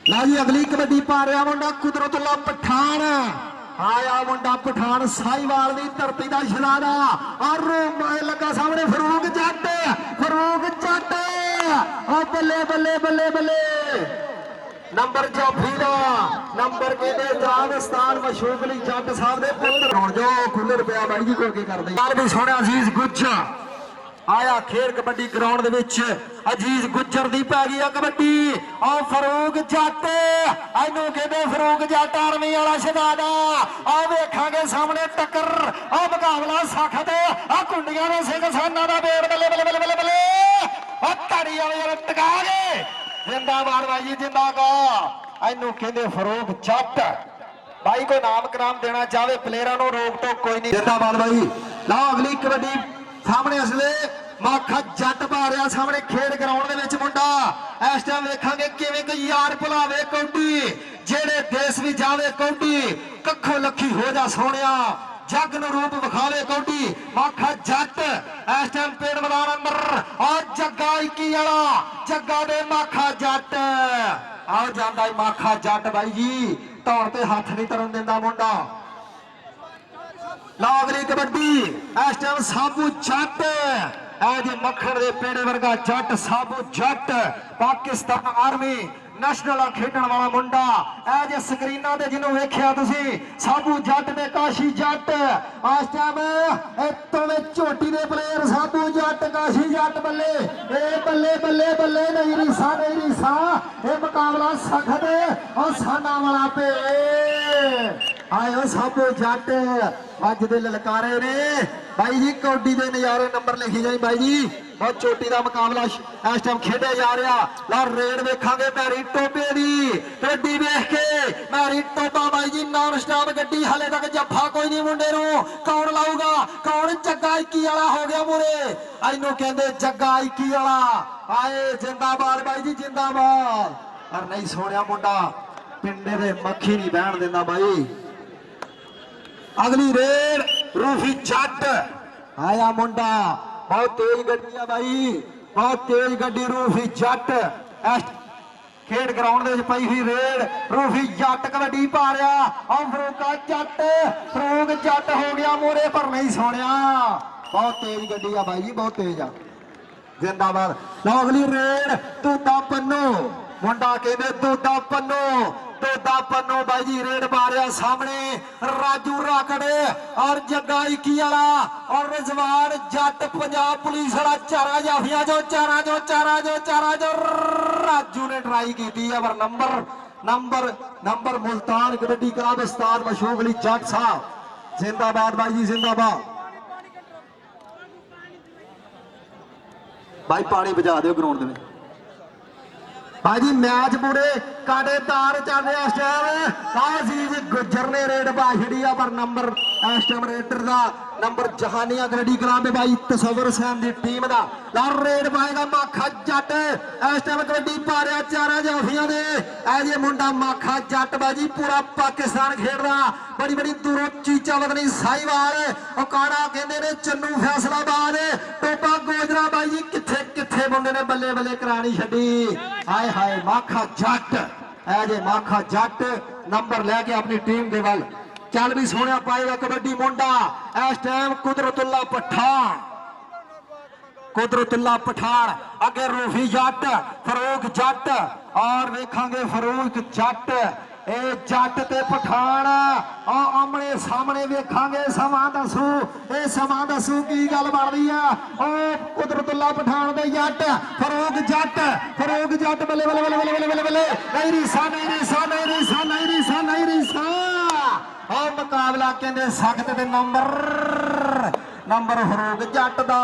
ला जी अगली कबड्डी पा रहा मुंडा कुदरतुल्ला पठान आया मुंडा पठान साहिवाल की धरती का शरारा और लगा सामने फरूक जट बल्ले बल्ले बल्ले बल्ले नंबर जाफी का नंबर कहते राजस्थान मशहूर अली जट साहब के पुत्र जो खुले रुपया बाई जी को कर भी सोने अजीज गुज आया खेल कबड्डी ग्राउंड दे विच अजीज गुजर दी पै गई कबड्डी और फरूक जट इनू कहते फरूक जट आर्मी वाला शहजादा आ वेखांगे सामने टक्कर आ मुकाबला सख्त आ कुंडियां ने सिंह साना दा बेड़ बल्ले बल्ले बल्ले बल्ले बल्ले आ ताड़ी वाले टका गए जिंदाबाद भाई जी जिंदाबाद इनू कहते फरूक जट भाई को नाम कराम देना चाहे प्लेयरों को रोक तो कोई नहीं जिंदाबाद भाई ला अगली कबड्डी सामने असले माखा जट पा रहा सामने खेड ग्राउंड दे मुंडा इस टाइम वेखांगे किवें कोई यार भुलावे कौडी जेड़े देश भी जावे कौडी कखो लखी हो जा सोनिया जग नूं रूप विखावे कौडी माखा जट इस टाइम पेड़ मैदान अंदर और जग्गा 21 वाला जग्गा दे माखा जट आ जांदा माखा जट भाई जी तौर ते हाथ नहीं तरन दिंदा मुंडा अगली कबड्डी इस टाइम साबू जट मक्खन के पेड़े वर्गा जट साबू जट पाकिस्तान आर्मी नेशनल खेडन वाला मुंडा जे स्क्रीना ते जिन्हों वेख्या तुसी साबू जट ते काशी जट इस टाइम इतों झोटी दे प्लेयर साबू जट काशी जट बल्ले बल्ले बल्ले बल्ले नहीं रिसा ये मुकाबला सख्त और साना वाला पे आयो साबू जट अज दे ललकारे ने भाई जी कौडी दे नजारे नंबर लिखी जाए भाई जी बहुत चोटी का मुकाबला इस टाइम खेडे जा रहा ला रेड वेखांगे मैरी टोपे दी गड्डी वेख के मैरी टोपा भाई जी नॉन स्टॉप गड्डी हाले तक जफा कोई नहीं मुंडे नूं कौन लाऊगा कौन जग्गा 21 वाला हो गया मुरे इनू कहंदे जग्गा 21 वाला आए जिंदाबाद भाई जी जिंदाबाद और नहीं सोनिया मुंडा पिंडे दे मक्खी नहीं बहन देंदा भाई अगली रेड रूफी जट आया मुंडा बहुत तेज गड्डी है भाई बहुत तेज गड्डी रूफी जट खेड ग्राउंड दे पई हुई रेड रूफी जट कबड्डी पा रहा और फरूक जट हो गया मोरे पर नहीं सोनिया बहुत तेज गड्डी है भाई जी बहुत तेज है जिंदाबाद लो अगली रेड तूता पन्नू मुंडा कहते तूता पन्नू भाई जी रेड मारिया सामने राजू राकड़े और जग्गा 21 वाला और रिजवान जट पंजाब पुलिस वाला चारा जाफिया जो राजू ने ट्राई की है पर नंबर मुल्तान कबड्डी क्लब उस्ताद मशहूर अली जट साहब जिंदाबाद भाई जी जिंदाबाद भाई पानी बजा दो ग्राउंड में भाई जी मैच पूरे काटेदार चल रहे इस टाइम गुजर ने रेड पा छड़ी पर नंबर इस टाइम रेडर का नंबर जहानिया कबड्डी क्लब है भाई तसवर सैन की टीम का लार रेड पाएगा माखा जट इस टाइम कबड्डी पा रहा चारा जाफिया ने ऐजे मुंडा माखा जट भाई पूरा पाकिस्तान खेड रहा बड़ी बड़ी दूरों चीचा वतनी साहिवाल अकाड़ा कहते ने चन्नू फैसलाबाद टोपा गोजरा भाई जी किथे किथे मुंडे ने बल्ले बल्ले करानी छड़ी हाय हाय माखा जट ऐजे माखा जट नंबर लैके अपनी टीम के वल चल भी सोने पाएगा कबड्डी मुंडा इस टाइम कुदरतुल्ला पठान अगे रूफी जट फरूक जट और वेखांगे फरूक जट ए जट ते पठान आमने सामने वेखांगे समा दसू की गल बन रही है ओ कुदरतुल्ला पठान दे जट फरूक जट बल्ले बल्ले बल्ले बल्ले बल्ले बल्ले नहीं रिसा और मुकाबला कहते सख्त नंबर फरूक जट दा